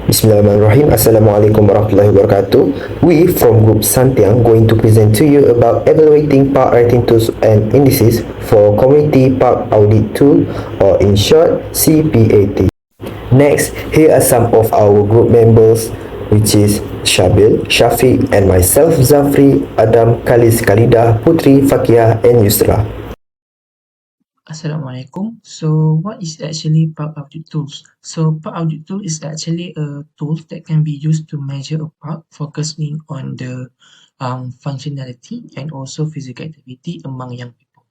Bismillahirrahmanirrahim. Assalamualaikum warahmatullahi wabarakatuh. We from Group Santiang going to present to you about evaluating park rating tools and indices for Community Park Audit Tool, or in short CPAT. Next, here are some of our group members, which is Shabil, Shafiq and myself Zafri, Adam, Kalis, Khalida, Putri, Fakia and Yusra. Assalamualaikum. So what is actually park audit tools? So park audit tool is actually a tool that can be used to measure a park, focusing on the functionality and also physical activity among young people.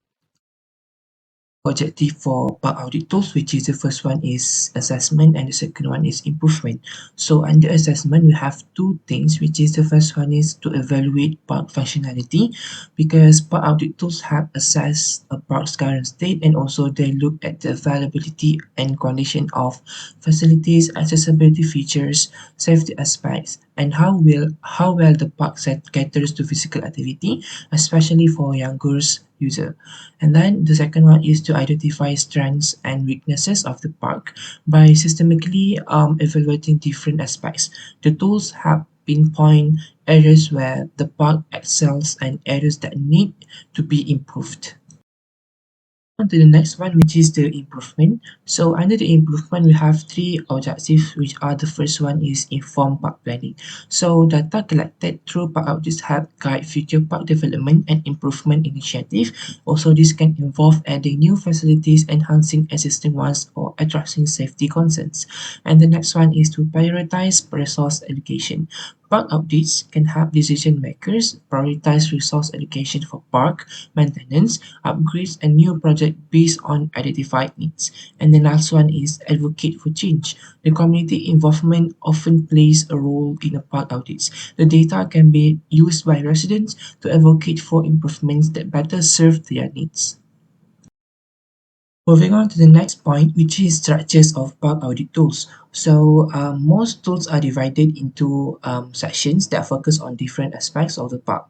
Objective for park audit tools, which is the first one is assessment and the second one is improvement. So under assessment, we have two things, which is the first one is to evaluate park functionality, because park audit tools have assessed a park's current state and also they look at the availability and condition of facilities, accessibility features, safety aspects, and how well the park caters to physical activity, especially for younger user. And then the second one is to identify strengths and weaknesses of the park by systematically evaluating different aspects. The tools have pinpoint areas where the park excels and areas that need to be improved. On to the next one, which is the improvement. So under the improvement, we have three objectives, which are the first one is informed park planning. So data collected through park audits help guide future park development and improvement initiative. Also, this can involve adding new facilities, enhancing existing ones, or addressing safety concerns. And the next one is to prioritize resource allocation. Park audits can help decision makers prioritize resource allocation for park maintenance, upgrades, and new projects based on identified needs. And the last one is advocate for change. The community involvement often plays a role in a park audits. The data can be used by residents to advocate for improvements that better serve their needs. Moving on to the next point, which is structures of park audit tools. So most tools are divided into sections that focus on different aspects of the park,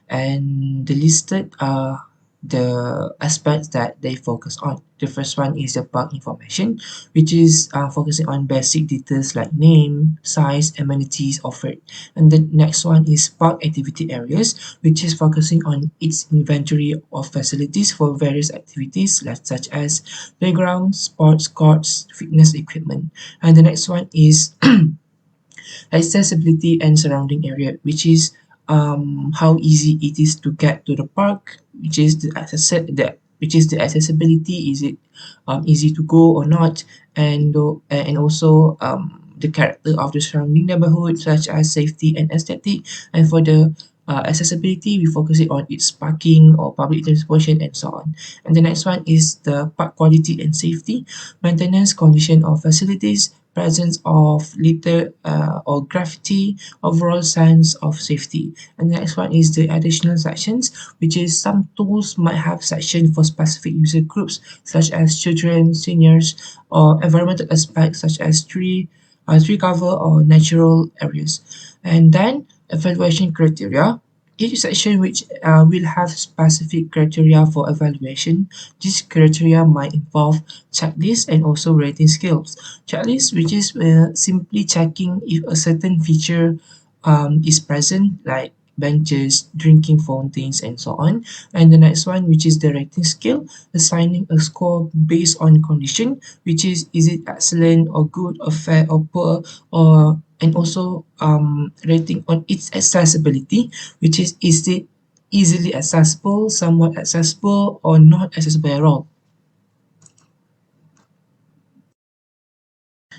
and the listed are the aspects that they focus on. The first one is the park information, which is focusing on basic details like name, size, amenities offered. And the next one is park activity areas, which is focusing on its inventory of facilities for various activities such as playgrounds, sports courts, fitness equipment. And the next one is accessibility and surrounding area, which is how easy it is to get to the park, which is the accessibility, is it easy to go or not, and also the character of the surrounding neighborhood, such as safety and aesthetic. And for the accessibility, we focus it on its parking or public transportation and so on. And the next one is the park quality and safety, maintenance, condition of facilities, presence of litter or graffiti, overall sense of safety. And the next one is the additional sections, which is some tools might have section for specific user groups such as children, seniors, or environmental aspects such as tree cover or natural areas. And then evaluation criteria. Each section which will have specific criteria for evaluation. These criteria might involve checklists and also rating scales. Checklist, which is simply checking if a certain feature is present, like benches, drinking fountains, and so on. And the next one, which is the rating scale, assigning a score based on condition, which is it excellent or good or fair or poor, or and also rating on its accessibility, which is it easily accessible, somewhat accessible, or not accessible at all.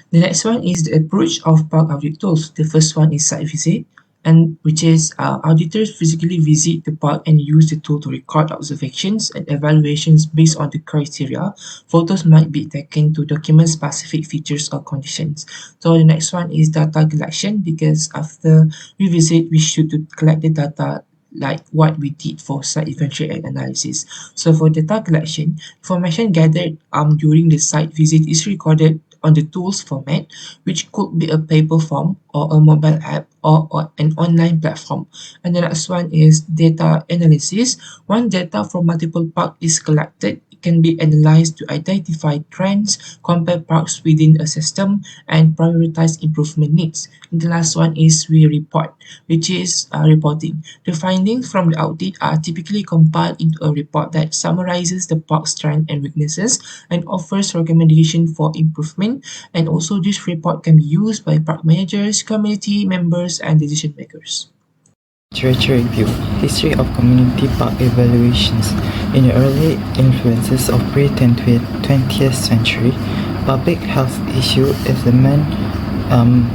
The next one is the approach of park audit tools. The first one is site visit, and which is auditors physically visit the park and use the tool to record observations and evaluations based on the criteria. Photos might be taken to document specific features or conditions. So the next one is data collection, because after we visit, we should to collect the data like what we did for site inventory and analysis. So for data collection, information gathered during the site visit is recorded on the tools format, which could be a paper form or a mobile app or an online platform. And the next one is data analysis. When data from multiple parks is collected, it can be analyzed to identify trends, compare parks within a system, and prioritize improvement needs. And the last one is we report, which is reporting. The findings from the audit are typically compiled into a report that summarizes the park's strengths and weaknesses and offers recommendations for improvement. And also, this report can be used by park managers, community members, and decision makers. Literature review: History of community park evaluations. In the early influences of pre-20th century, public health issue is the main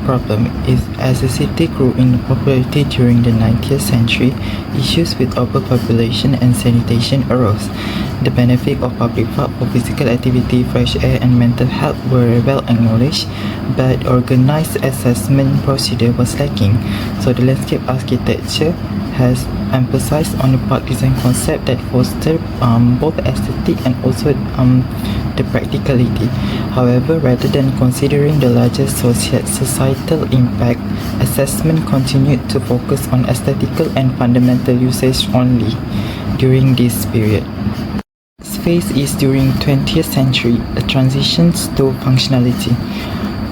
problem. Is as the city grew in popularity during the 19th century, issues with overpopulation and sanitation arose. The benefit of public park for physical activity, fresh air, and mental health were well acknowledged, but organized assessment procedure was lacking. So the landscape architecture has emphasized on the park design concept that foster both aesthetic and also the practicality. However, rather than considering the larger societal impact, assessment continued to focus on aesthetical and fundamental usage only during this period. Phase is during 20th century, a transition to functionality.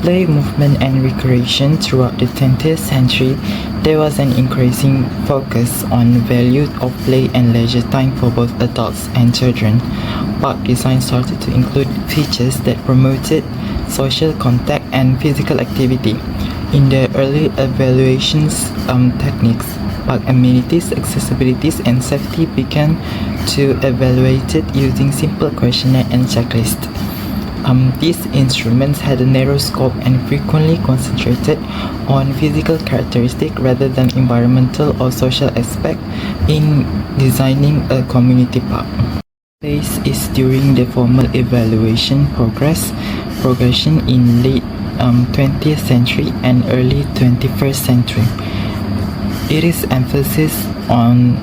Play, movement, and recreation. Throughout the 20th century, there was an increasing focus on value of play and leisure time for both adults and children. Park design started to include features that promoted social contact and physical activity. In the early evaluations techniques, park amenities, accessibilities, and safety began to evaluated using simple questionnaire and checklist. These instruments had a narrow scope and frequently concentrated on physical characteristics rather than environmental or social aspect in designing a community park. Phase is during the formal evaluation progression in late 20th century and early 21st century. It is emphasis on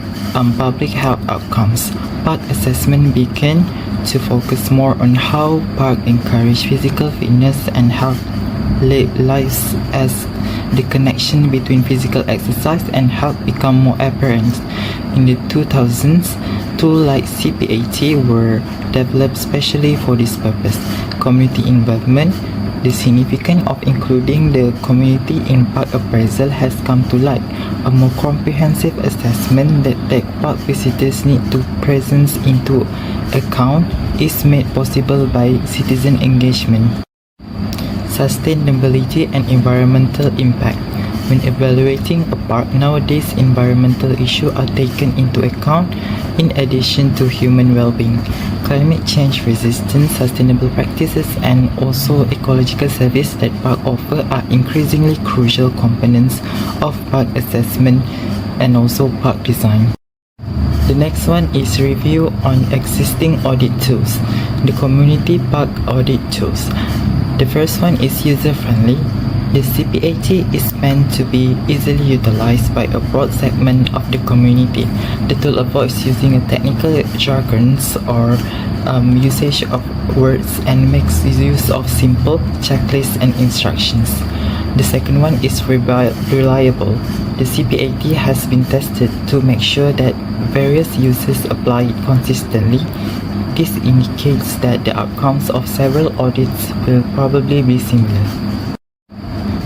public health outcomes. Park assessment began to focus more on how park encourage physical fitness and health lives as the connection between physical exercise and health become more apparent. In the 2000s, tools like CPAT were developed specially for this purpose. Community involvement. The significance of including the community in park appraisal has come to light. A more comprehensive assessment that takes park visitors need to presence into account is made possible by citizen engagement. Sustainability and environmental impact. When evaluating a park nowadays, environmental issues are taken into account in addition to human well-being. Climate change resistance, sustainable practices, and also ecological service that park offer are increasingly crucial components of park assessment and also park design. The next one is review on existing audit tools. The community park audit tools. The first one is user-friendly. The CPAT is meant to be easily utilized by a broad segment of the community. The tool avoids using a technical jargons or usage of words and makes use of simple checklists and instructions. The second one is reliable. The CPAT has been tested to make sure that various users apply it consistently. This indicates that the outcomes of several audits will probably be similar.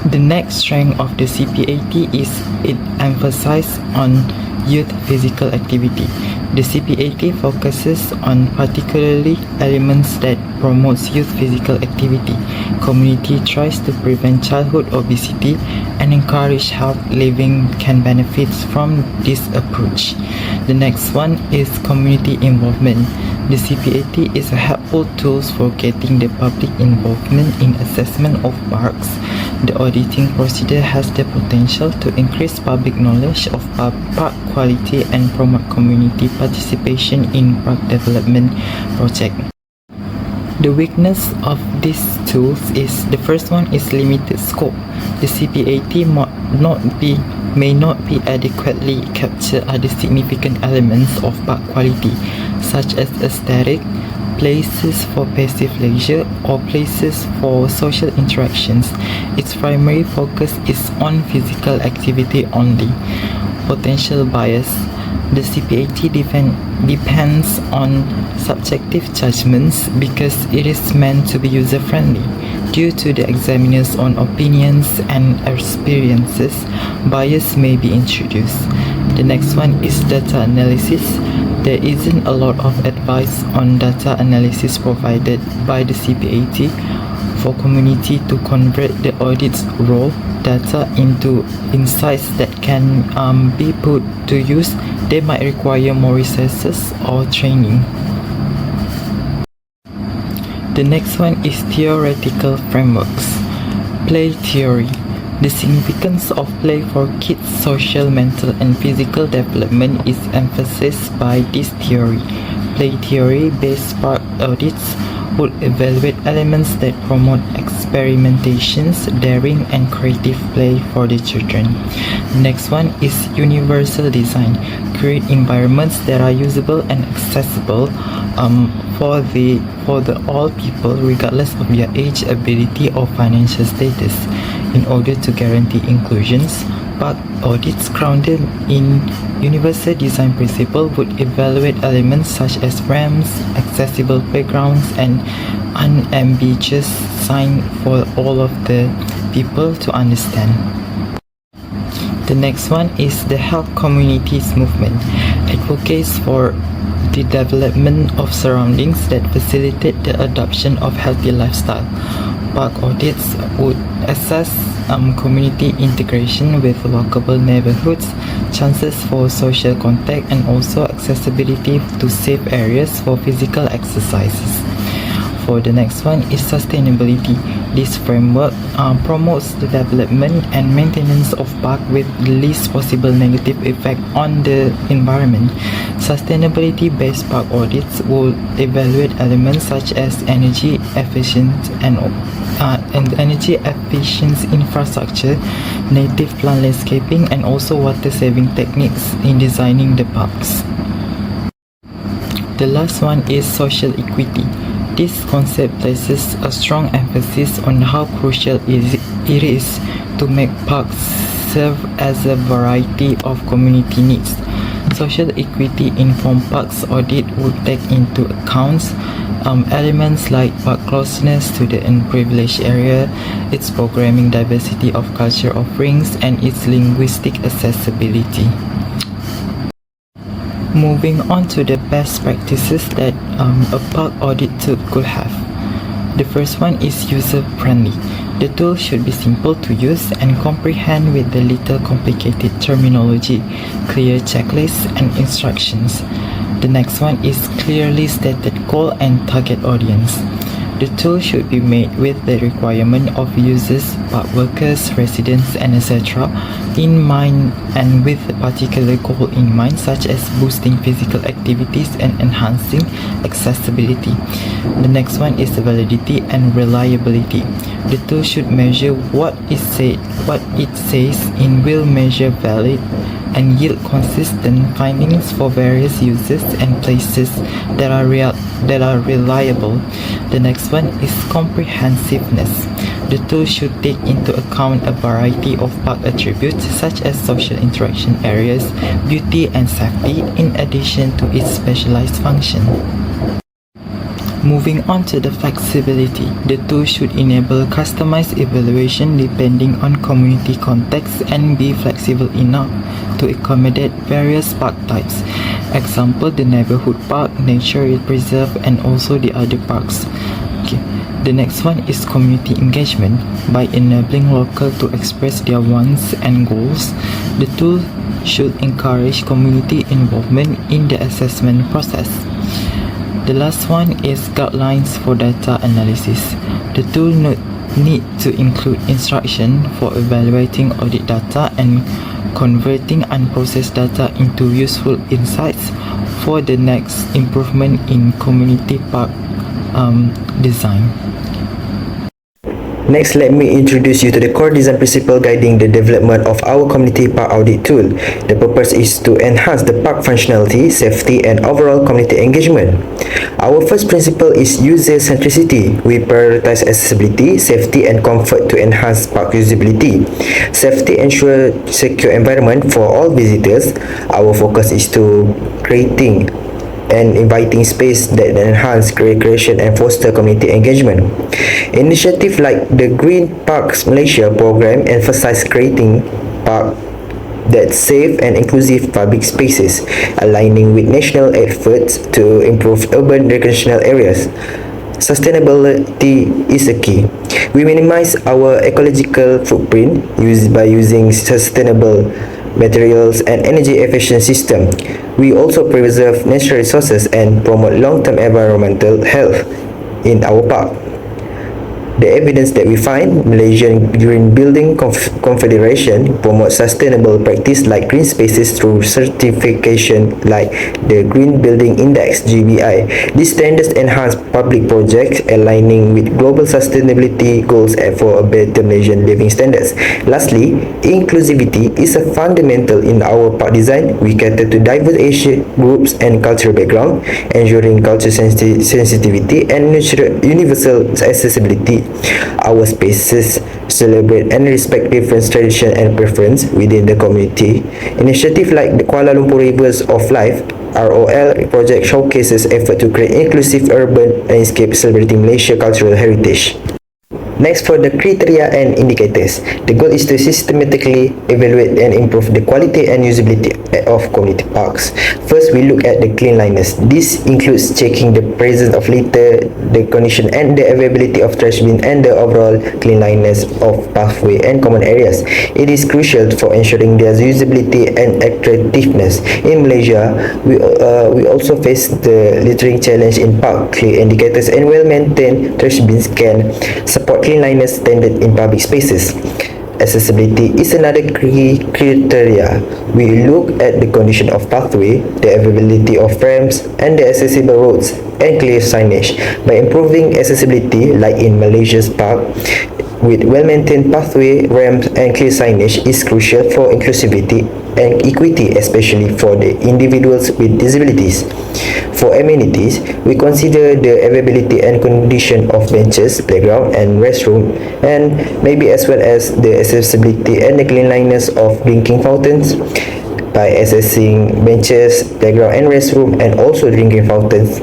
The next strength of the CPAT is it emphasizes on youth physical activity. The CPAT focuses on particularly elements that promotes youth physical activity. Community tries to prevent childhood obesity and encourage health living can benefit from this approach. The next one is community involvement. The CPAT is a helpful tool for getting the public involvement in assessment of parks. The auditing procedure has the potential to increase public knowledge of park quality and promote community participation in park development projects. The weakness of these tools is the first one is limited scope. The CPAT may not be adequately capture other significant elements of park quality, such as aesthetic, places for passive leisure, or places for social interactions. Its primary focus is on physical activity only. Potential bias. The CPAT depends on subjective judgments because it is meant to be user-friendly. Due to the examiner's own opinions and experiences, bias may be introduced. The next one is data analysis. There isn't a lot of advice on data analysis provided by the CPAT. For Commuity to convert the audit's raw data into insights that can be put to use, they might require more resources or training. The next one is theoretical frameworks. Play theory. The significance of play for kids' social, mental, and physical development is emphasized by this theory. Play theory-based PARC audits would evaluate elements that promote experimentations, daring, and creative play for the children. The next one is universal design. Create environments that are usable and accessible for the all people regardless of their age, ability, or financial status. In order to guarantee inclusions, PARC audits grounded in universal design principle would evaluate elements such as ramps, accessible playgrounds, and unambiguous sign for all of the people to understand. The next one is the health communities movement. Advocates for the development of surroundings that facilitate the adoption of healthy lifestyle. PARC audits would assess community integration with walkable neighborhoods, chances for social contact, and also accessibility to safe areas for physical exercises. For the next one is sustainability. This framework promotes the development and maintenance of PARC with the least possible negative effect on the environment. Sustainability-based PARC audits will evaluate elements such as energy efficient and energy efficient infrastructure, native plant landscaping, and also water-saving techniques in designing the parks. The last one is social equity. This concept places a strong emphasis on how crucial it is to make parks serve as a variety of community needs. Social equity informed parks audit would take into account elements like park closeness to the unprivileged area, its programming diversity of culture offerings, and its linguistic accessibility. Moving on to the best practices that a PARC audit tool could have. The first one is user-friendly. The tool should be simple to use and comprehend with the little complicated terminology, clear checklists, and instructions. The next one is clearly stated goal and target audience. The tool should be made with the requirement of users, park workers, residents, and etc. in mind and with a particular goal in mind, such as boosting physical activities and enhancing accessibility. The next one is validity and reliability. The tool should measure what it says in will measure valid and yield consistent findings for various users and places that are reliable. The next one is comprehensiveness. The tool should take into account a variety of park attributes such as social interaction areas, beauty, and safety, in addition to its specialized function. Moving on to the flexibility, the tool should enable customized evaluation depending on community context and be flexible enough to accommodate various park types. Example, the neighborhood park, nature preserve, and also the other parks. The next one is community engagement. By enabling locals to express their wants and goals, the tool should encourage community involvement in the assessment process. The last one is guidelines for data analysis. The tool need to include instruction for evaluating audit data and converting unprocessed data into useful insights for the next improvement in community park design. Next, let me introduce you to the core design principle guiding the development of our community park audit tool. The purpose is to enhance the park functionality, safety, and overall community engagement. Our first principle is user centricity. We prioritize accessibility, safety, and comfort to enhance park usability. Safety ensures secure environment for all visitors. Our focus is to creating and inviting space that enhance recreation and foster community engagement. Initiatives like the Green Parks Malaysia program emphasize creating park that safe and inclusive public spaces, aligning with national efforts to improve urban recreational areas. Sustainability is a key. We minimize our ecological footprint by using sustainable materials and energy efficient system. We also preserve natural resources and promote long-term environmental health in our park. The evidence that we find, Malaysian Green Building Confederation promotes sustainable practice like green spaces through certification like the Green Building Index (GBI). These standards enhance public projects aligning with global sustainability goals and for a better Malaysian living standards. Lastly, inclusivity is a fundamental in our park design. We cater to diverse age groups and cultural background, ensuring culture sensitivity and universal accessibility. Our spaces celebrate and respect different traditions and preferences within the community. Initiatives like the Kuala Lumpur Rivers of Life ROL project showcases effort to create inclusive urban landscape celebrating Malaysia's cultural heritage. Next, for the criteria and indicators, the goal is to systematically evaluate and improve the quality and usability of community parks. First, we look at the cleanliness. This includes checking the presence of litter, the condition and the availability of trash bin, and the overall cleanliness of pathway and common areas. It is crucial for ensuring their usability and attractiveness. In Malaysia, we also face the littering challenge in park. Clear indicators and well-maintained trash bins can support cleanliness standard in public spaces. Accessibility is another key criteria. We look at the condition of pathway, the availability of ramps, and the accessible roads and clear signage. By improving accessibility, like in Malaysia's park, with well-maintained pathway, ramps, and clear signage is crucial for inclusivity and equity, especially for the individuals with disabilities. For amenities, we consider the availability and condition of benches, playground, and restroom, and maybe as well as the accessibility and the cleanliness of drinking fountains. By assessing benches, playground, and restroom, and also drinking fountains,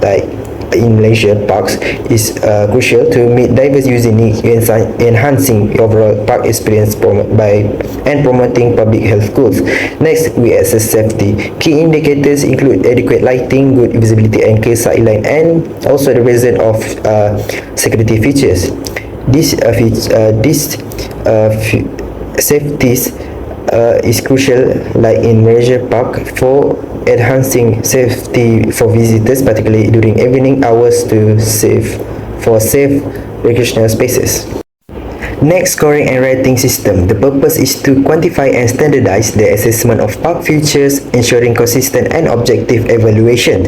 like in Malaysia, parks is crucial to meet diverse user needs, enhancing overall park experience and promoting public health goals. Next, we assess safety. Key indicators include adequate lighting, good visibility and clear sight line, and also the presence of security features. Safeties is crucial, like in Malaysia Park, for enhancing safety for visitors, particularly during evening hours for safe recreational spaces. Next, scoring and rating system. The purpose is to quantify and standardize the assessment of park features, ensuring consistent and objective evaluation.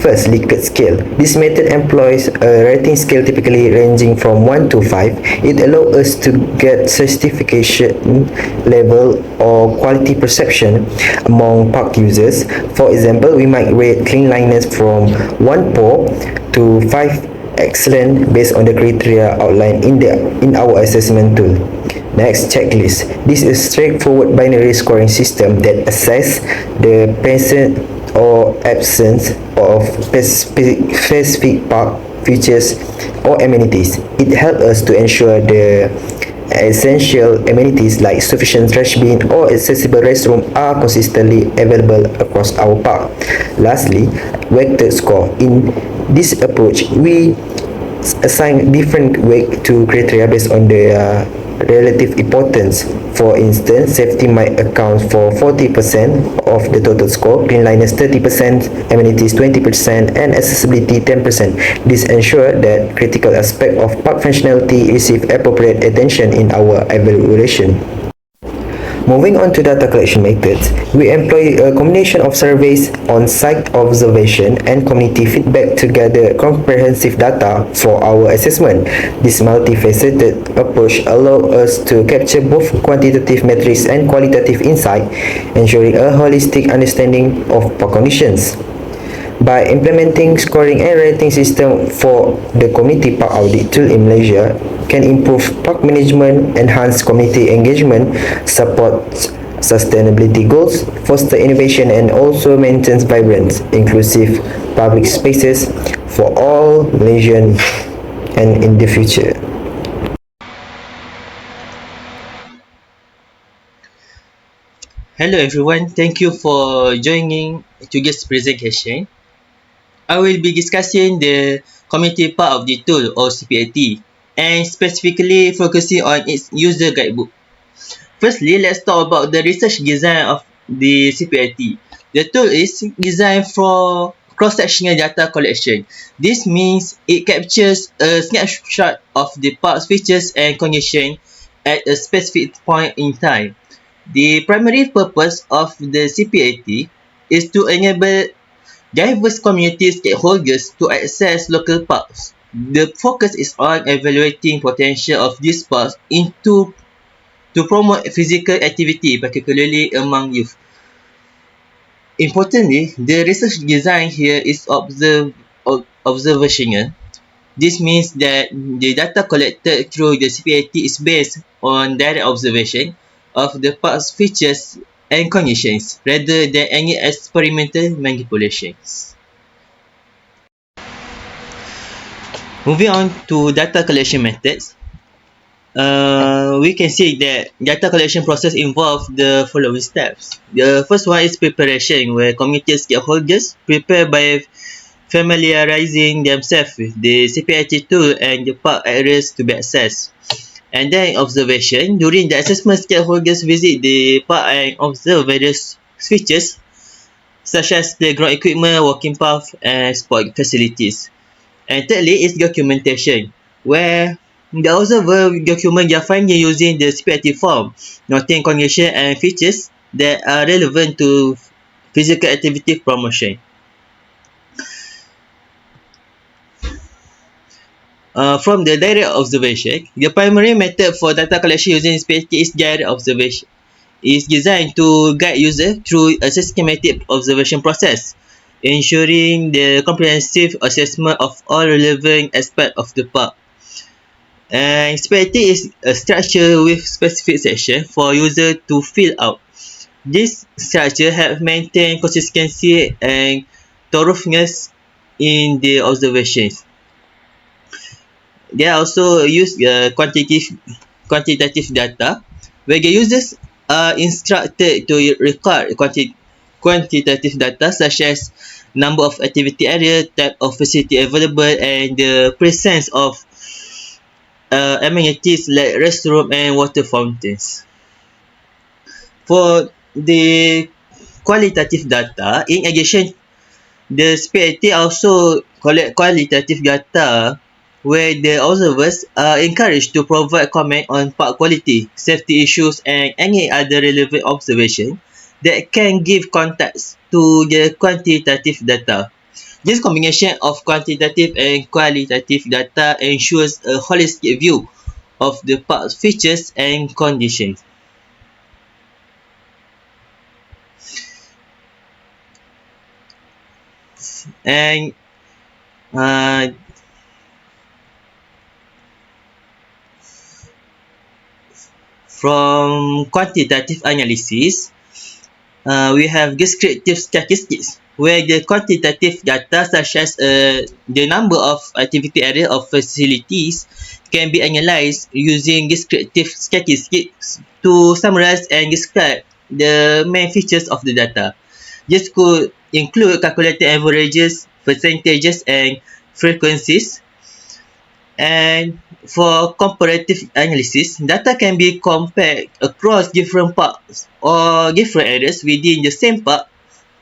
First, Likert scale. This method employs a rating scale typically ranging from 1 to 5. It allows us to get certification level or quality perception among park users. For example, we might rate cleanliness from 1 poor to 5 excellent based on the criteria outlined in our assessment tool. Next, checklist. This is a straightforward binary scoring system that assesses the presence or absence of specific park features or amenities. It helps us to ensure the essential amenities like sufficient trash bin or accessible restroom are consistently available across our park. Lastly, weighted score. In this approach, we assign different weight to criteria based on their relative importance. For instance, safety might account for 40% of the total score, cleanliness 30%, amenities 20%, and accessibility 10%. This ensures that critical aspects of park functionality receive appropriate attention in our evaluation. Moving on to data collection methods, we employ a combination of surveys, on-site observation, and community feedback to gather comprehensive data for our assessment. This multifaceted approach allows us to capture both quantitative metrics and qualitative insight, ensuring a holistic understanding of park conditions. By implementing scoring and rating system for the community park audit tool in Malaysia can improve park management, enhance community engagement, support sustainability goals, foster innovation and also maintains vibrant, inclusive public spaces for all Malaysians and in the future. Hello everyone, thank you for joining today's presentation. I will be discussing the community part of the tool or CPAT and specifically focusing on its user guidebook. Firstly, let's talk about the research design of the CPAT. The tool is designed for cross-sectional data collection. This means it captures a snapshot of the park's features and conditions at a specific point in time. The primary purpose of the CPAT is to enable diverse community stakeholders to access local parks. The focus is on evaluating potential of these parks to promote physical activity, particularly among youth. Importantly, the research design here is observational. This means that the data collected through the CPAT is based on direct observation of the park's features and conditions rather than any experimental manipulations. Moving on to data collection methods, we can see that data collection process involves the following steps. The first one is preparation, where community stakeholders prepare by familiarizing themselves with the CPIT tool and the park areas to be accessed. And then observation. During the assessment, stakeholders visit the park and observe various features such as playground equipment, walking path, and sport facilities. And thirdly is documentation, where the observer document their finding using the CPIT form, noting condition and features that are relevant to physical activity promotion. From the direct observation, the primary method for data collection using CPIT is direct observation. It is designed to guide user through a systematic observation process, ensuring the comprehensive assessment of all relevant aspects of the park. And CPIT is a structure with specific section for user to fill out. This structure helps maintain consistency and thoroughness in the observations. They also use quantitative data, where the users are instructed to record quantitative data such as number of activity area, type of facility available, and the presence of amenities like restroom and water fountains. For the qualitative data, in addition, the CPIT also collect qualitative data where the observers are encouraged to provide comment on park quality, safety issues, and any other relevant observation that can give context to the quantitative data. This combination of quantitative and qualitative data ensures a holistic view of the park's features and conditions. And from quantitative analysis, we have descriptive statistics, where the quantitative data such as the number of activity area of facilities can be analyzed using descriptive statistics to summarize and describe the main features of the data. This could include calculated averages, percentages, and frequencies. And for comparative analysis, data can be compared across different parks or different areas within the same park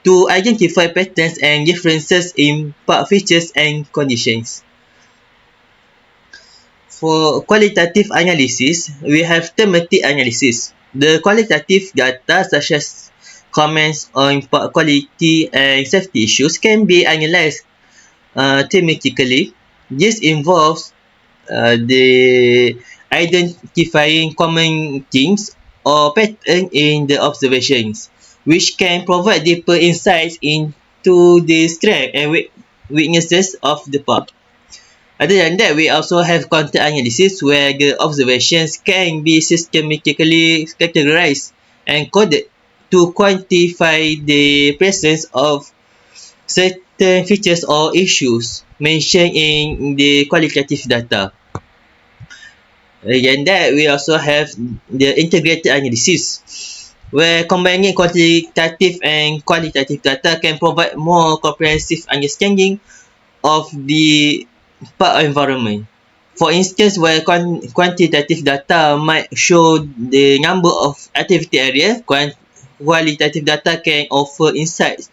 to identify patterns and differences in park features and conditions. For qualitative analysis, we have thematic analysis, The qualitative data such as comments on quality and safety issues can be analyzed thematically. This involves the identifying common themes or pattern in the observations, which can provide deeper insights into the strengths and weaknesses of the part. Other than that, we also have content analysis where the observations can be systematically categorized and coded to quantify the presence of certain features or issues mentioned in the qualitative data. Other than that, we also have the integrated analysis, where combining quantitative and qualitative data can provide more comprehensive understanding of the park environment. For instance, where quantitative data might show the number of activity area, qualitative data can offer insights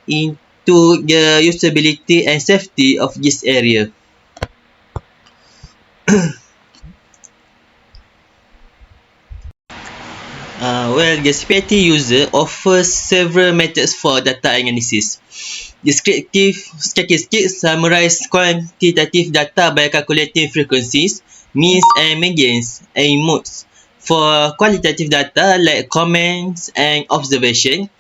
into the usability and safety of this area. The CPT user offers several methods for data analysis. Descriptive statistics summarize quantitative data by calculating frequencies, means and medians and modes. For qualitative data like comments and observation,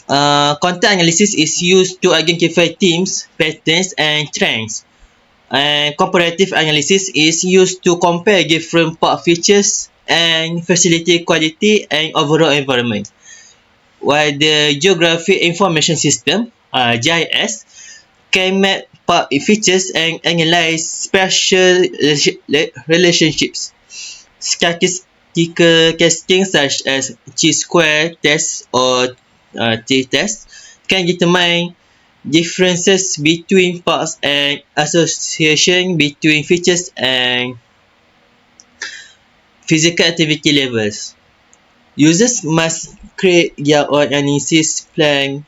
content analysis is used to identify themes, patterns and trends. And comparative analysis is used to compare different park features and facility quality and overall environment. While the Geographic Information System (GIS) can map park features and analyze spatial relationships. Statistical testing such as chi-square test or t-test can determine differences between parts and association between features and physical activity levels. Users must create their own analysis plan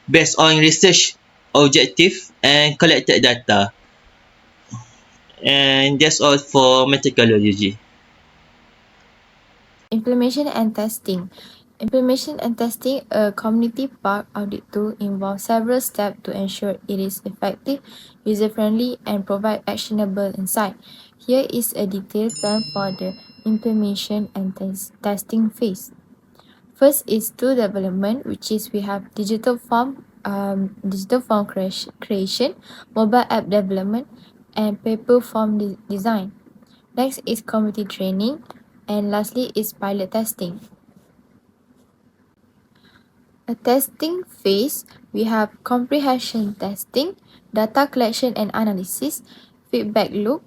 based on research objective and collected data. And that's all for methodology. Implementation and testing. Implementation and testing a community park audit tool involves several steps to ensure it is effective, user-friendly, and provide actionable insight. Here is a detailed plan for the implementation and testing phase. First is tool development, which is we have digital form creation, mobile app development, and paper form design. Next is community training, and lastly is pilot testing. A testing phase, we have comprehension testing, data collection and analysis, feedback loop,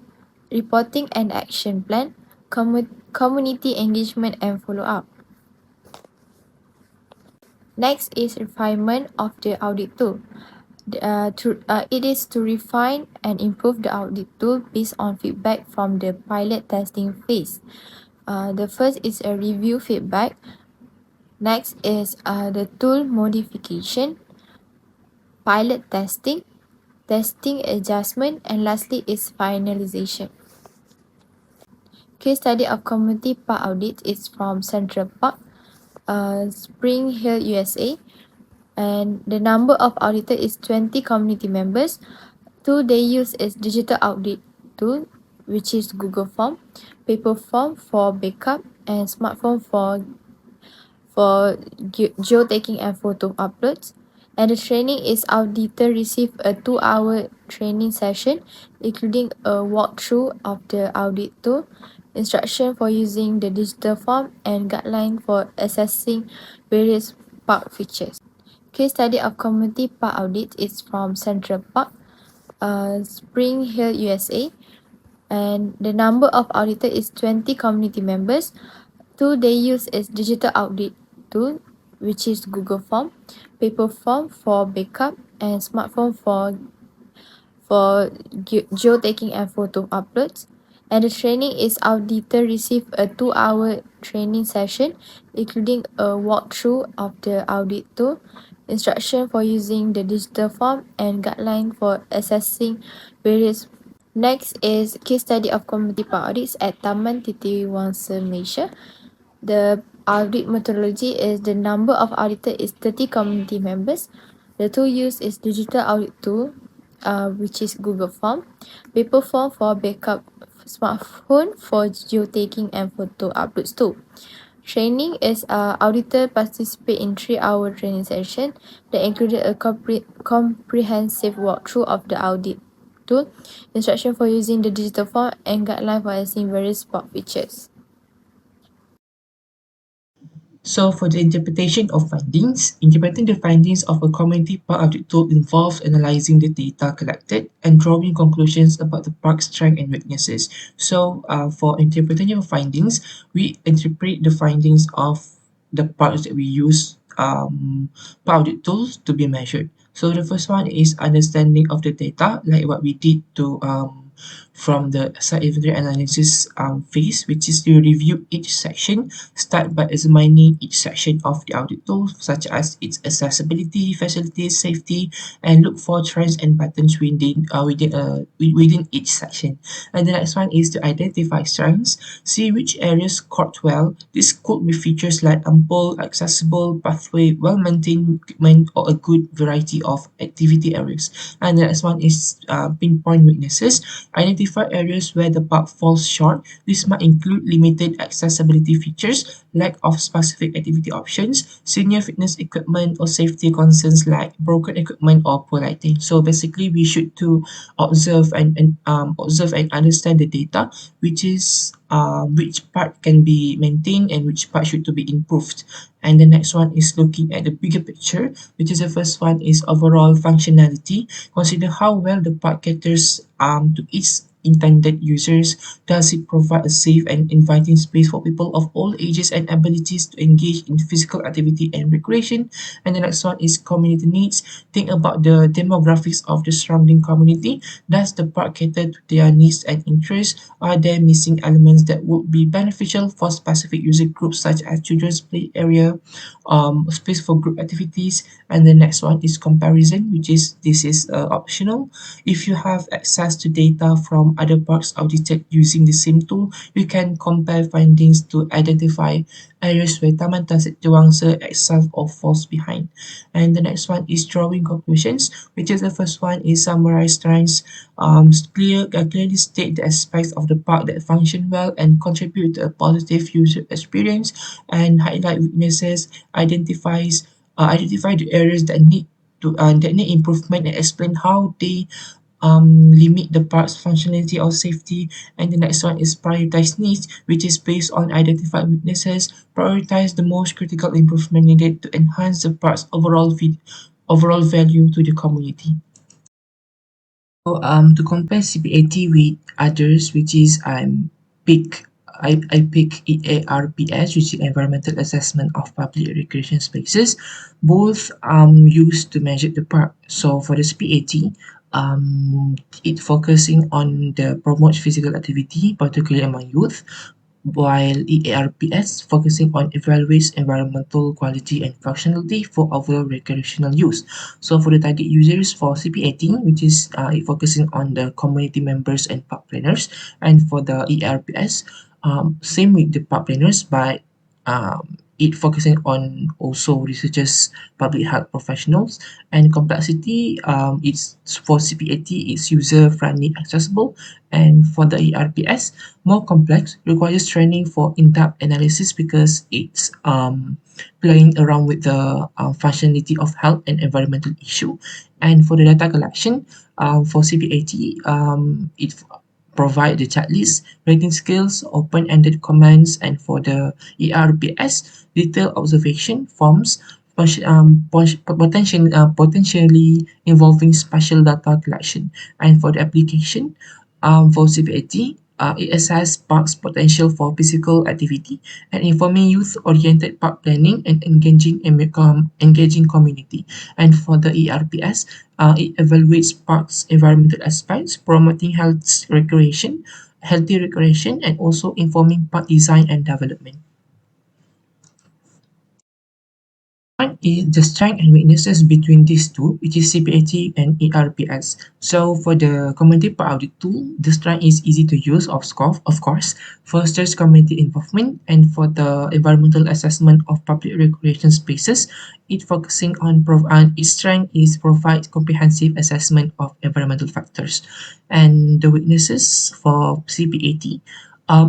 reporting and action plan, community engagement and follow-up. Next is refinement of the audit tool. It is to refine and improve the audit tool based on feedback from the pilot testing phase. The first is a review feedback. Next is the tool modification, pilot testing, testing adjustment, and lastly is finalization. Case study of community park audit is from Central Park, Spring Hill, USA, and the number of auditor is 20 community members. Tool they use is digital audit tool, which is Google Form, paper form for backup, and smartphone for geotagging and photo uploads. And the training is auditor receive a 2-hour training session, including a walkthrough of the audit tool, instruction for using the digital form, and guideline for assessing various park features. Case study of community park audit is from Central Park, Spring Hill, USA, and the number of auditor is 20 community members. Tool they use is digital audit tool, which is Google Form, paper form for backup, and smartphone for geotagging and photo uploads. And the training is auditor receive a 2-hour training session, including a walkthrough of the audit tool, instruction for using the digital form, and guideline for assessing various. Next is case study of community park audits at Taman Titiwangsa, Malaysia. The audit methodology is the number of auditor is 30 community members. The tool used is digital audit tool, which is Google Form, paper form for backup, smartphone for geotagging and photo uploads too. Training is auditor participate in 3-hour training session that included a comprehensive walkthrough of the audit tool, instruction for using the digital form, and guideline for accessing various support features. So for the interpretation of findings, interpreting the findings of a community park audit tool involves analyzing the data collected and drawing conclusions about the park's strengths and weaknesses. So for interpreting of findings, we interpret the findings of the parks that we use park audit tools to be measured. So the first one is understanding of the data, like what we did to from the site inventory analysis phase, which is to review each section. Start by examining each section of the audit tool, such as its accessibility, facilities, safety, and look for trends and patterns within each section. And the next one is to identify strengths. See which areas scored well. This could be features like ample, accessible, pathway, well-maintained equipment, or a good variety of activity areas. And the next one is pinpoint weaknesses. Identify areas where the park falls short. This might include limited accessibility features, lack of specific activity options, senior fitness equipment, or safety concerns like broken equipment or poor lighting. So basically, we should to observe and understand the data, which is which part can be maintained and which part should to be improved. And the next one is looking at the bigger picture, which is the first one is overall functionality. Consider how well the park caters to its intended users. Does it provide a safe and inviting space for people of all ages and abilities to engage in physical activity and recreation? And the next one is community needs. Think about the demographics of the surrounding community. Does the park cater to their needs and interests? Are there missing elements that would be beneficial for specific user groups such as children's play area, space for group activities? And the next one is comparison, which is this is optional. If you have access to data from other parks audited using the same tool, you can compare findings to identify areas where Taman Tasik Tewangsa excels or falls behind. And the next one is drawing conclusions, which is the first one is summarize strengths, clearly state the aspects of the park that function well and contribute to a positive user experience, and highlight weaknesses, identify the areas that need improvement and explain how they limit the park's functionality or safety. And the next one is prioritize needs, which is based on identified weaknesses. Prioritize the most critical improvement needed to enhance the park's overall value to the community. So to compare CPAT with others, which is I pick EARPS, which is Environmental Assessment of Public Recreation Spaces. Both used to measure the park. So for the CPAT, it focusing on the promote physical activity, particularly among youth, while EARPS focusing on evaluates environmental quality and functionality for overall recreational use. So for the target users for CP18, which is it focusing on the community members and park planners, and for the ERPS, same with the park planners, but it focusing on also researchers, public health professionals, and complexity. It's for CP80, it's user friendly, accessible, and for the ERPS, more complex, requires training for in-depth analysis because it's playing around with the functionality of health and environmental issue. And for the data collection, for CP80, it provide the checklist, rating scales, open-ended comments, and for the ERPS, detailed observation forms, potentially involving special data collection. And for the application, for CPAT, it assesses parks potential for physical activity and informing youth-oriented park planning and engaging community. And for the ERPS, it evaluates parks environmental aspects, promoting healthy recreation, and also informing park design and development. One is the strength and weaknesses between these two, which is CPAT and ERPS. So for the community per audit tool, the strength is easy to use, of course, fosters community involvement, and for the environmental assessment of public recreation spaces, it focusing on its strength is provide comprehensive assessment of environmental factors, and the weaknesses for CPAT,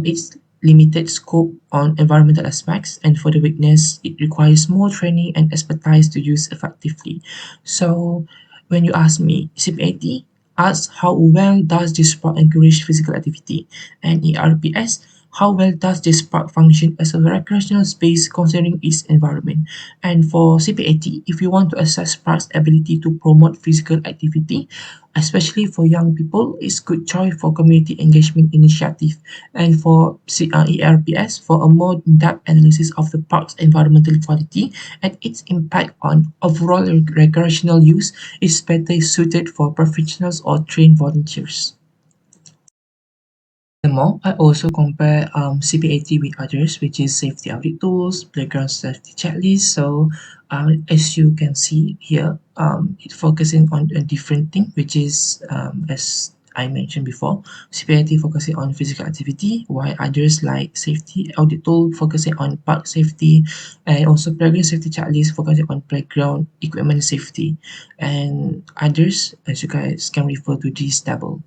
it's limited scope on environmental aspects, and for the weakness, it requires more training and expertise to use effectively. So, when you ask me, CPAT asks how well does this sport encourage physical activity, and ERPS, how well does this park function as a recreational space considering its environment? And for CPAT, if you want to assess park's ability to promote physical activity, especially for young people, it's good choice for community engagement initiative. And for ERPS, for a more in-depth analysis of the park's environmental quality and its impact on overall recreational use, is better suited for professionals or trained volunteers. Furthermore, I also compare CPAT with others, which is safety audit tools, playground safety checklist. So, as you can see here, it's focusing on a different thing, which is as I mentioned before, CPAT focusing on physical activity, while others like safety audit tool focusing on park safety, and also playground safety checklist focusing on playground equipment safety, and others, as you guys can refer to this table.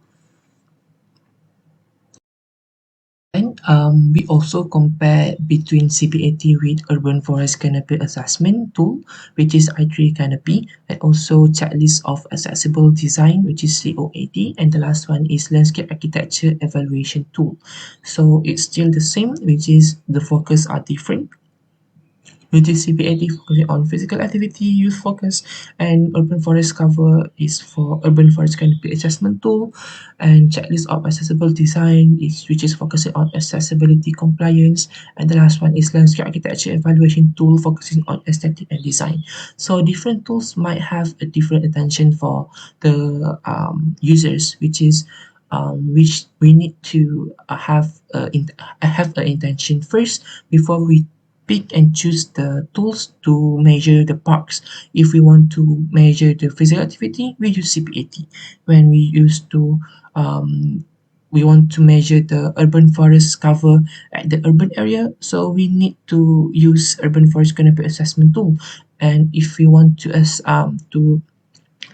And we also compare between CPAT with Urban Forest Canopy Assessment Tool, which is I3 Canopy, and also Checklist of Accessible Design, which is COAD, and the last one is Landscape Architecture Evaluation Tool. So it's still the same, which is the focus are different. UGCPAT focusing on physical activity, youth focus, and urban forest cover is for urban forest canopy assessment tool, and checklist of accessible design is which is focusing on accessibility compliance, and the last one is landscape architecture evaluation tool focusing on aesthetic and design. So different tools might have a different attention for the users, which we need to have an intention first before we pick and choose the tools to measure the parks. If we want to measure the physical activity, we use CPAT. When we want to measure the urban forest cover at the urban area, so we need to use urban forest canopy assessment tool. And if we want to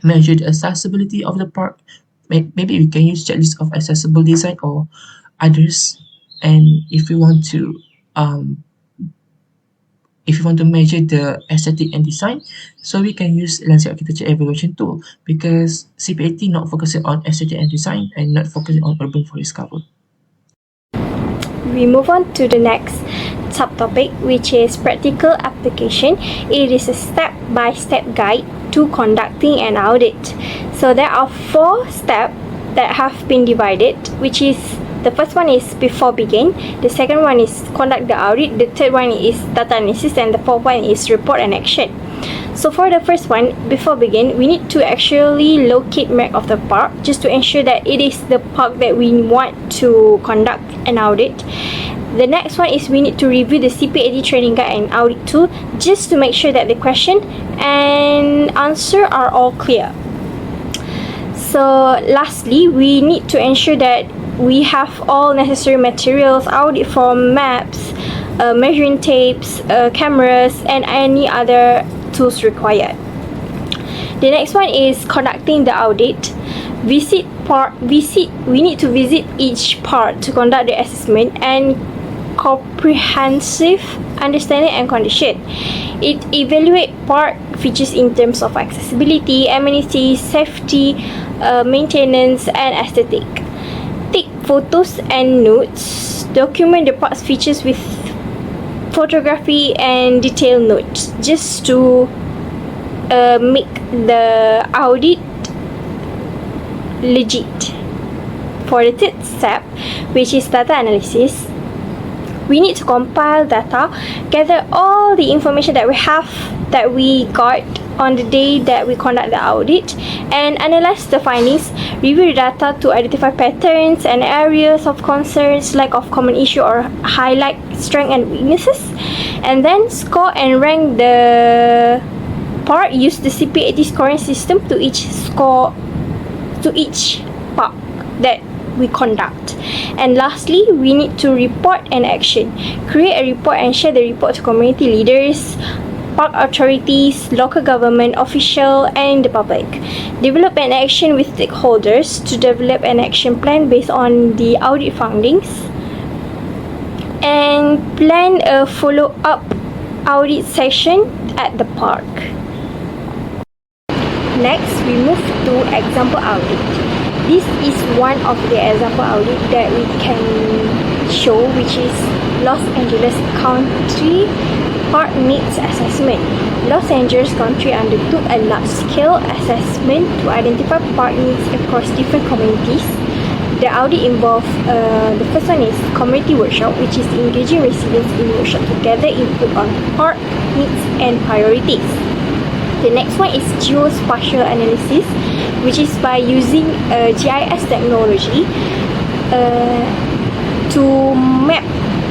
measure the accessibility of the park, maybe we can use checklist of accessible design or others. And um, if you want to measure the aesthetic and design, so we can use landscape architecture evaluation tool, because CPAT not focusing on aesthetic and design and not focusing on urban forest cover. We move on to the next subtopic, which is practical application. It is a step-by-step guide to conducting an audit. So there are 4 steps that have been divided, which is the first one is before begin, the second one is conduct the audit, the third one is data analysis, and the fourth one is report and action. So for the first one, before begin, we need to actually locate map of the park just to ensure that it is the park that we want to conduct an audit. The next one is we need to review the CPAT training guide and audit tool just to make sure that the question and answer are all clear. So lastly, we need to ensure that we have all necessary materials, audit form, maps, measuring tapes, cameras, and any other tools required. The next one is conducting the audit. We need to visit each part to conduct the assessment and comprehensive understanding and condition. It evaluates park features in terms of accessibility, amenities, safety, maintenance, and aesthetic. Take photos and notes. Document the park's features with photography and detailed notes just to make the audit legit. For the third step, which is data analysis, we need to compile data, gather all the information that we got on the day that we conduct the audit and analyze the findings, review the data to identify patterns and areas of concerns, lack of common issue or highlight strengths and weaknesses, and then score and rank the part. Use the CPAT scoring system to each part that we conduct. And lastly, we need to report an action. Create a report and share the report to community leaders, park authorities, local government official, and the public. Develop an action with stakeholders to develop an action plan based on the audit findings, and plan a follow-up audit session at the park. Next, we move to example audit. This is one of the example audit that we can show, which is Los Angeles County Park Needs Assessment. Los Angeles County undertook a large-scale assessment to identify park needs across different communities. The audit involved, the first one is community workshop, which is engaging residents in workshop to gather input on park needs and priorities. The next one is geospatial analysis, which is by using GIS technology to map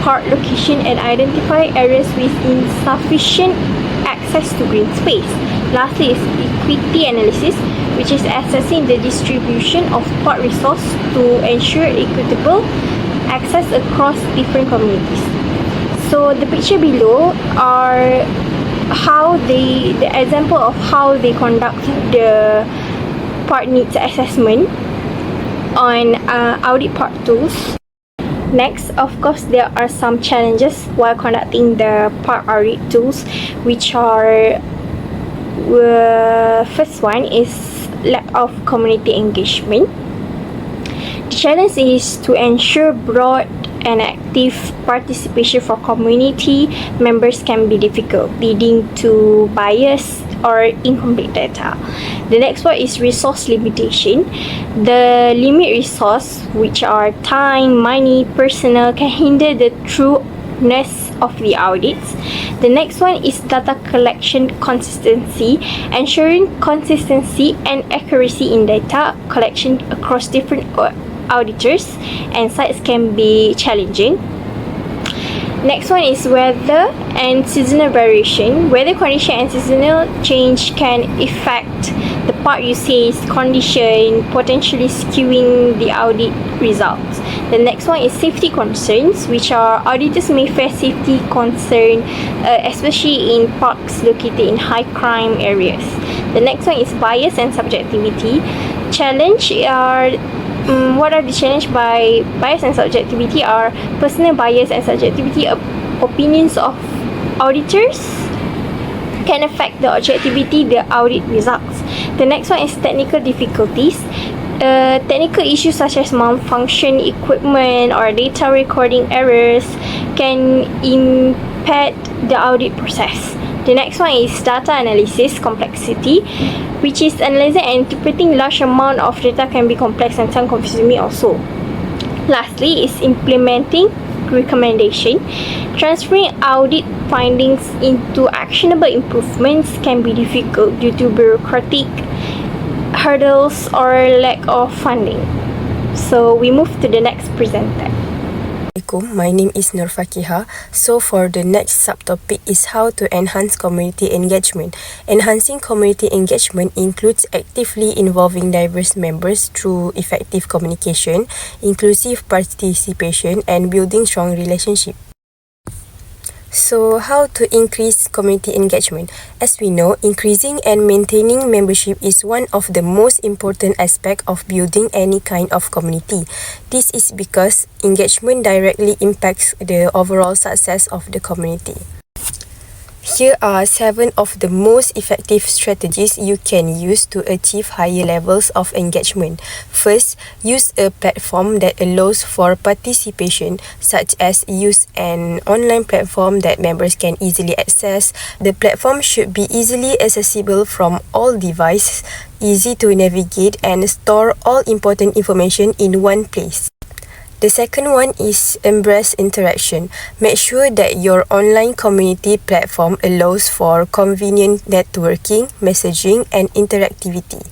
park location and identify areas with insufficient access to green space. Lastly is equity analysis, which is assessing the distribution of park resource to ensure equitable access across different communities. So the picture below are the example of how they conduct the park needs assessment on audit park tools. Next, of course, there are some challenges while conducting the park audit tools, which are first one is lack of community engagement. The challenge is to ensure broad and active participation for community members can be difficult, leading to bias or incomplete data. The next one is resource limitation. The limit resource, which are time, money, personnel, can hinder the trueness of the audits. The next one is data collection consistency. Ensuring consistency and accuracy in data collection across different auditors and sites can be challenging. Next one is weather and seasonal variation. Weather condition and seasonal change can affect the park usage condition, potentially skewing the audit results. The next one is safety concerns, which are auditors may face safety concern, especially in parks located in high crime areas. The next one is bias and subjectivity. What are the challenge by bias and subjectivity are personal bias and subjectivity. Opinions of auditors can affect the objectivity the audit results. The next one is technical difficulties. Technical issues such as malfunction equipment or data recording errors can impact the audit process. The next one is data analysis complexity, which is analyzing and interpreting large amount of data can be complex and time consuming also. Lastly is implementing recommendation. Transferring audit findings into actionable improvements can be difficult due to bureaucratic hurdles or lack of funding. So we move to the next presenter. My name is Nur Fakiha. So for the next subtopic is how to enhance community engagement. Enhancing community engagement includes actively involving diverse members through effective communication, inclusive participation, and building strong relationships. So how to increase community engagement? As we know, increasing and maintaining membership is one of the most important aspects of building any kind of community. This is because engagement directly impacts the overall success of the community. Here are 7 of the most effective strategies you can use to achieve higher levels of engagement. First, use a platform that allows for participation, such as use an online platform that members can easily access. The platform should be easily accessible from all devices, easy to navigate, and store all important information in one place. The second one is embrace interaction. Make sure that your online community platform allows for convenient networking, messaging, and interactivity.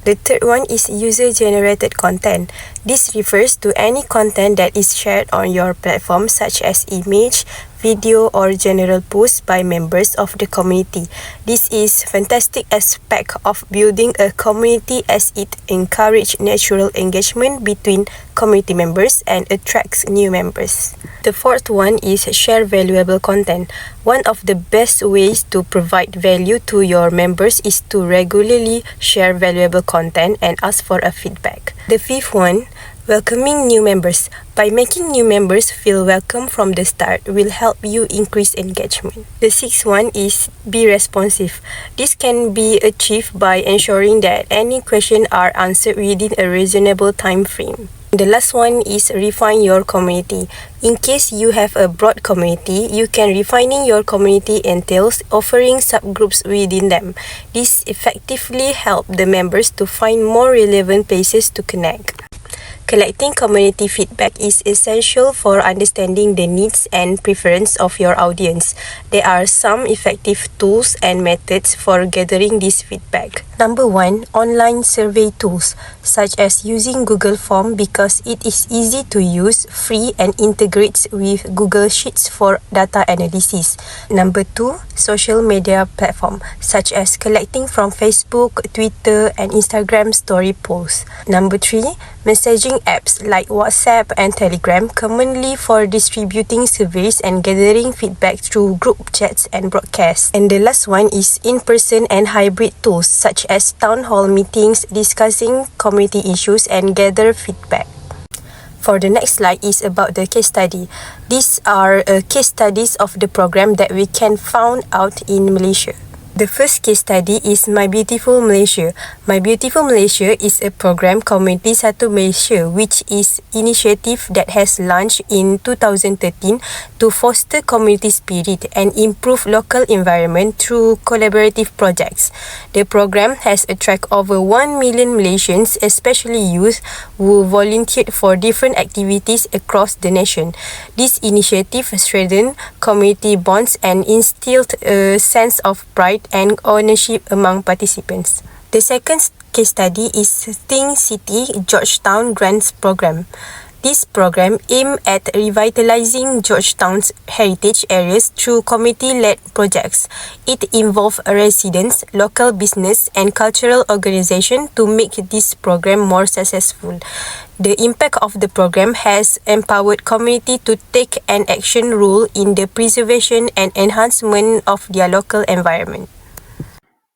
The third one is user-generated content. This refers to any content that is shared on your platform such as image, video, or general posts by members of the community. This is fantastic aspect of building a community as it encourages natural engagement between community members and attracts new members. The fourth one is share valuable content. One of the best ways to provide value to your members is to regularly share valuable content and ask for a feedback. The fifth one, welcoming new members. By making new members feel welcome from the start will help you increase engagement. The sixth one is be responsive. This can be achieved by ensuring that any questions are answered within a reasonable time frame. The last one is refine your community. In case you have a broad community, you can refining your community entails offering subgroups within them. This effectively helps the members to find more relevant places to connect. Collecting community feedback is essential for understanding the needs and preference of your audience. There are some effective tools and methods for gathering this feedback. Number 1, online survey tools, such as using Google Form because it is easy to use, free, and integrates with Google Sheets for data analysis. Number 2, social media platform, such as collecting from Facebook, Twitter, and Instagram story posts. Number 3, messaging apps like WhatsApp and Telegram, commonly for distributing surveys and gathering feedback through group chats and broadcasts. And the last one is in-person and hybrid tools such as town hall meetings, discussing community issues and gather feedback. For the next slide is about the case study. These are case studies of the program that we can found out in Malaysia. The first case study is My Beautiful Malaysia. My Beautiful Malaysia is a program Community Satu Malaysia, which is initiative that has launched in 2013 to foster community spirit and improve local environment through collaborative projects. The program has attracted over 1 million Malaysians, especially youth, who volunteered for different activities across the nation. This initiative strengthened community bonds and instilled a sense of pride and ownership among participants. The second case study is Think City Georgetown Grants Program. This program aimed at revitalizing Georgetown's heritage areas through community-led projects. It involved residents, local business, and cultural organizations to make this program more successful. The impact of the program has empowered community to take an action role in the preservation and enhancement of their local environment.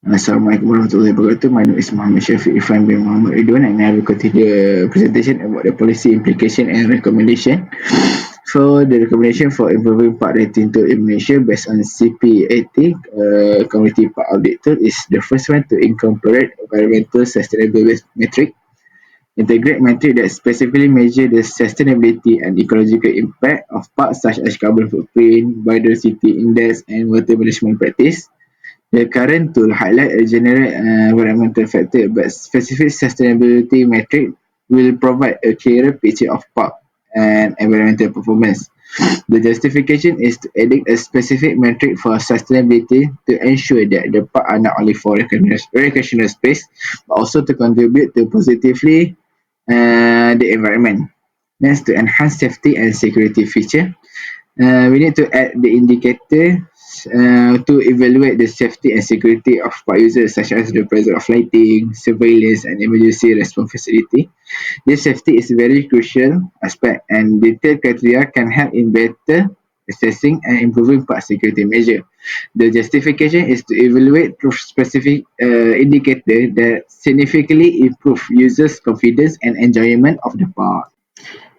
Assalamualaikum warahmatullahi wabarakatuh. My name is Muhammad Shafiq Ifan bin Muhammad Ridwan and I will continue the presentation about the policy implication and recommendation. So the recommendation for improving park rating tool in Malaysia based on CP80 Community Park Audit tool is the first one to incorporate environmental sustainability metric. Integrate metric that specifically measure the sustainability and ecological impact of parks such as carbon footprint, biodiversity index and water management practice. The current tool highlight a general environmental factor, but specific sustainability metric will provide a clearer picture of park and environmental performance. The justification is to adding a specific metric for sustainability to ensure that the park are not only for recreational space, but also to contribute to positively the environment. Next, to enhance safety and security feature, we need to add the indicator to evaluate the safety and security of park users, such as the presence of lighting, surveillance, and emergency response facility. This safety is a very crucial aspect, and detailed criteria can help in better assessing and improving park security measure. The justification is to evaluate specific indicator that significantly improve users' confidence and enjoyment of the park.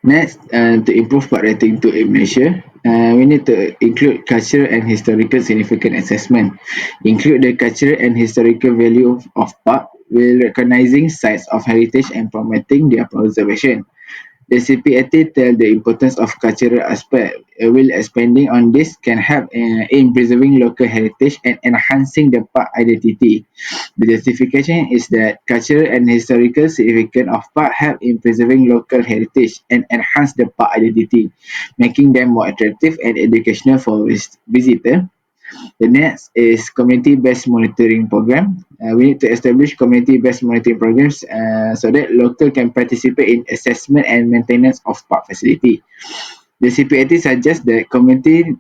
Next, to improve park rating to in Malaysia, we need to include cultural and historical significant assessment. Include the cultural and historical value of park while recognizing sites of heritage and promoting their preservation. The CPAT tell the importance of cultural aspect. While expanding on this can help in preserving local heritage and enhancing the park identity. The justification is that cultural and historical significance of park help in preserving local heritage and enhance the park identity, making them more attractive and educational for visitors. The next is community-based monitoring program. We need to establish community-based monitoring programs so that local can participate in assessment and maintenance of park facility. The CPAT suggests that community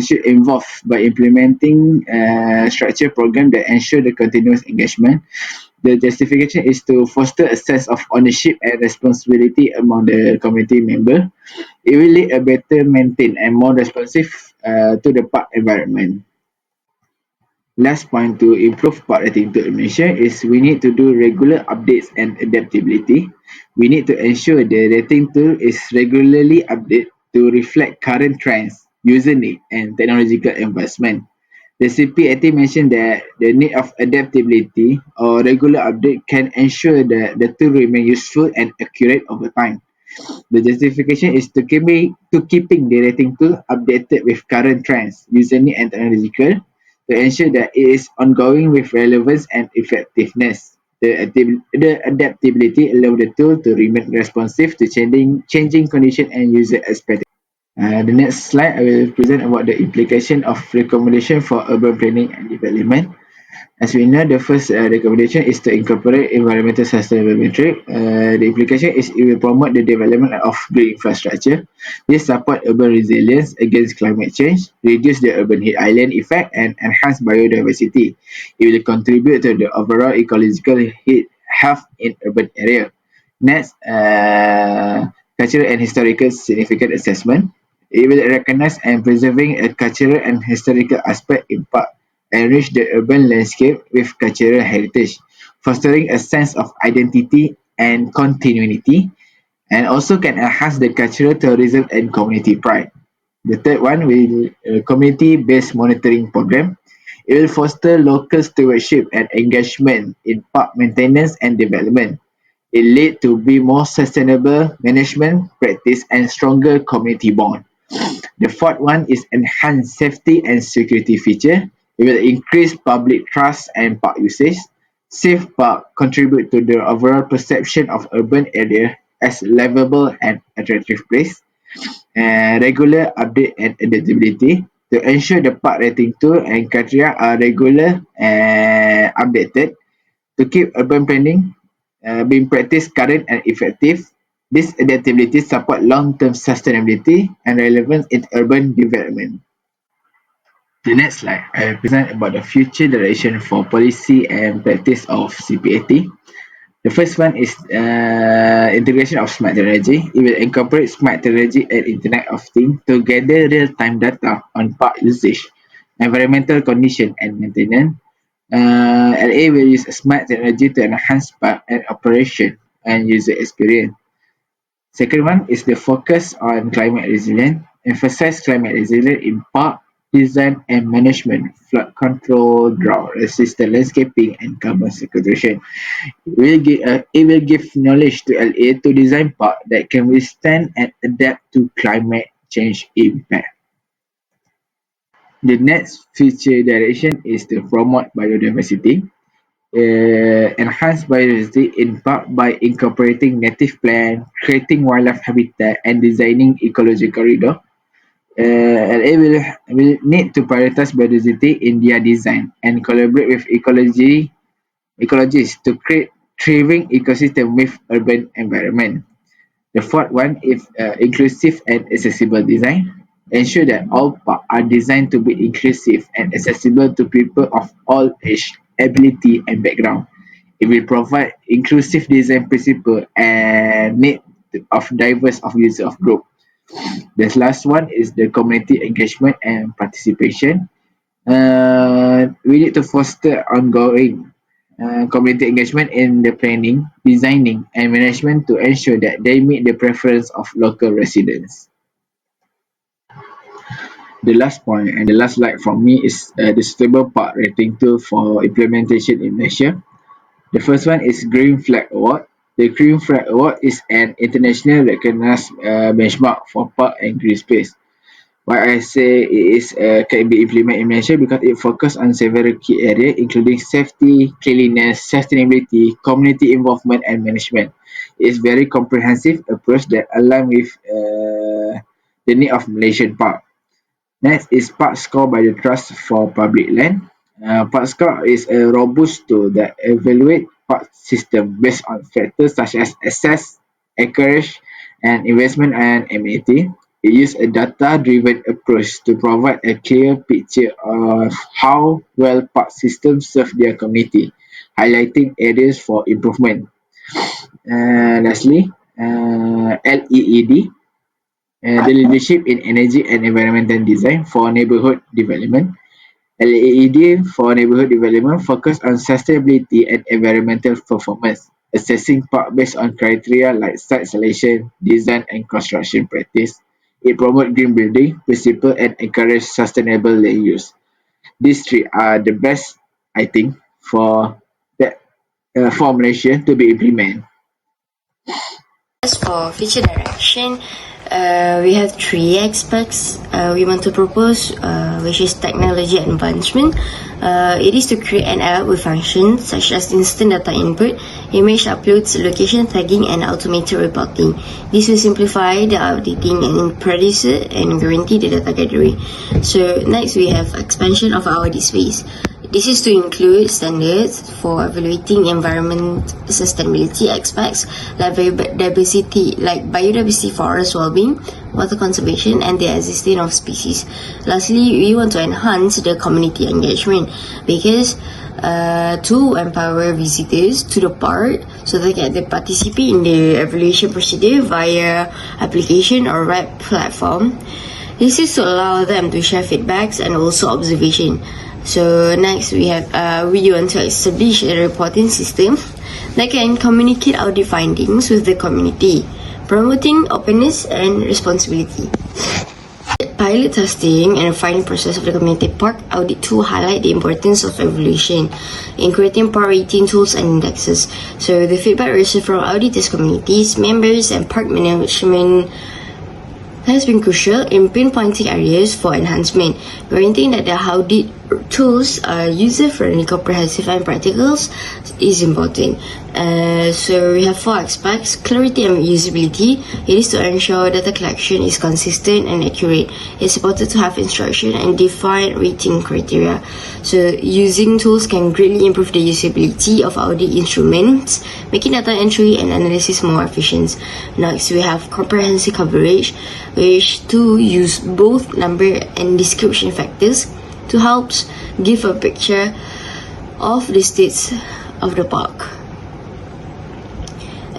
should involve by implementing structured program that ensure the continuous engagement. The justification is to foster a sense of ownership and responsibility among the community member. It will lead a better maintained and more responsive to the park environment. Last point to improve part rating to Indonesia is we need to do regular updates and adaptability. We need to ensure the rating tool is regularly updated to reflect current trends, user need, and technological advancement. The CPAT mentioned that the need of adaptability or regular update can ensure that the tool remain useful and accurate over time. The justification is to keeping the rating tool updated with current trends, user need and technological to ensure that it is ongoing with relevance and effectiveness. The adaptability allow the tool to remain responsive to changing condition and user expectations. The next slide, I will present about the implication of recommendation for urban planning and development. As we know, the first recommendation is to incorporate environmental sustainable metric. The implication is it will promote the development of green infrastructure. This support urban resilience against climate change, reduce the urban heat island effect, and enhance biodiversity. It will contribute to the overall ecological heat health in urban area. Next, cultural and historical significant assessment. It will recognize and preserving a cultural and historical aspect in park enrich the urban landscape with cultural heritage, fostering a sense of identity and continuity, and also can enhance the cultural tourism and community pride. The third one will community-based monitoring program. It will foster local stewardship and engagement in park maintenance and development. It lead to be more sustainable management practice and stronger community bond. The fourth one is enhanced safety and security feature. It will increase public trust and park usage. Safe park contribute to the overall perception of urban area as livable and attractive place. And regular update and adaptability to ensure the park rating tool and criteria are regular and updated to keep urban planning being practiced current and effective. This adaptability support long-term sustainability and relevance in urban development. The next slide, I will present about the future direction for policy and practice of CPAT. The first one is integration of smart technology. It will incorporate smart technology and Internet of Things to gather real-time data on park usage, environmental condition, and maintenance. LA will use smart technology to enhance park and operation and user experience. Second one is the focus on climate resilience. Emphasize climate resilience in park design and management, flood control, drought resistant landscaping, and carbon sequestration. It will give knowledge to LA to design park that can withstand and adapt to climate change impact. The next future direction is to promote biodiversity. Enhance biodiversity in part by incorporating native plant, creating wildlife habitat, and designing ecological corridor. LA will need to prioritize biodiversity in their design and collaborate with ecologists to create thriving ecosystem with urban environment. The fourth one is inclusive and accessible design. Ensure that all parks are designed to be inclusive and accessible to people of all age, ability, and background. It will provide inclusive design principle and need of diverse of user of group. The last one is the community engagement and participation. We need to foster ongoing community engagement in the planning, designing, and management to ensure that they meet the preference of local residents. The last point and the last slide from me is the suitable part rating tool for implementation in Malaysia. The first one is Green Flag Award. The Green Flag Award is an internationally recognized benchmark for park and green space. Why I say it is can be implemented in Malaysia because it focuses on several key areas including safety, cleanliness, sustainability, community involvement and management. It's very comprehensive approach that align with the need of Malaysian park. Next is Park Score by the Trust for Public Land. Park Score is a robust tool that evaluates park system based on factors such as access, acreage, and investment and amenity. It uses a data-driven approach to provide a clear picture of how well park systems serve their community, highlighting areas for improvement. Lastly, LEED, the Leadership in Energy and Environmental Design for Neighborhood Development. LEED for neighborhood development focus on sustainability and environmental performance, assessing park based on criteria like site selection, design and construction practice. It promotes green building principle and encourage sustainable land use. These three are the best, I think, for Malaysia to be implemented. As for future direction, we have three aspects we want to propose, which is technology advancement. It is to create an app with functions such as instant data input, image uploads, location tagging, and automated reporting. This will simplify the auditing and produce and guarantee the data gathering. So next, we have expansion of our audit space. This is to include standards for evaluating environment sustainability aspects like biodiversity, forest well-being, water conservation, and the existence of species. Lastly, we want to enhance the community engagement because to empower visitors to the park so they can participate in the evaluation procedure via application or web platform. This is to allow them to share feedbacks and also observation. So next we want to establish a reporting system that can communicate audit findings with the community, promoting openness and responsibility. Pilot testing and refining process of the community park audit tool highlight the importance of evaluation in creating park rating tools and indexes. So the feedback received from auditors, communities, members, and park management has been crucial in pinpointing areas for enhancement, guaranteeing that the audit tools are user-friendly, comprehensive, and practical is important. So we have four aspects: clarity and usability. It is to ensure that the collection is consistent and accurate. It's important to have instruction and defined rating criteria. So using tools can greatly improve the usability of audit instruments, making data entry and analysis more efficient. Next, we have comprehensive coverage, which to use both number and description factors to help give a picture of the states of the park.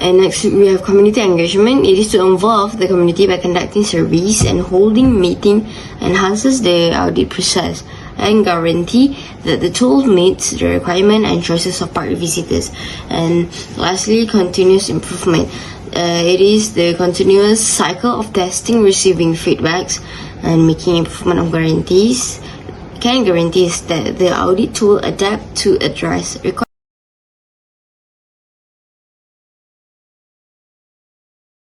And next, we have community engagement. It is to involve the community by conducting surveys and holding meeting enhances the audit process and guarantee that the tool meets the requirement and choices of park visitors. And lastly, continuous improvement. It is the continuous cycle of testing, receiving feedbacks, and making improvement of guarantees that the audit tool adapt to address requirements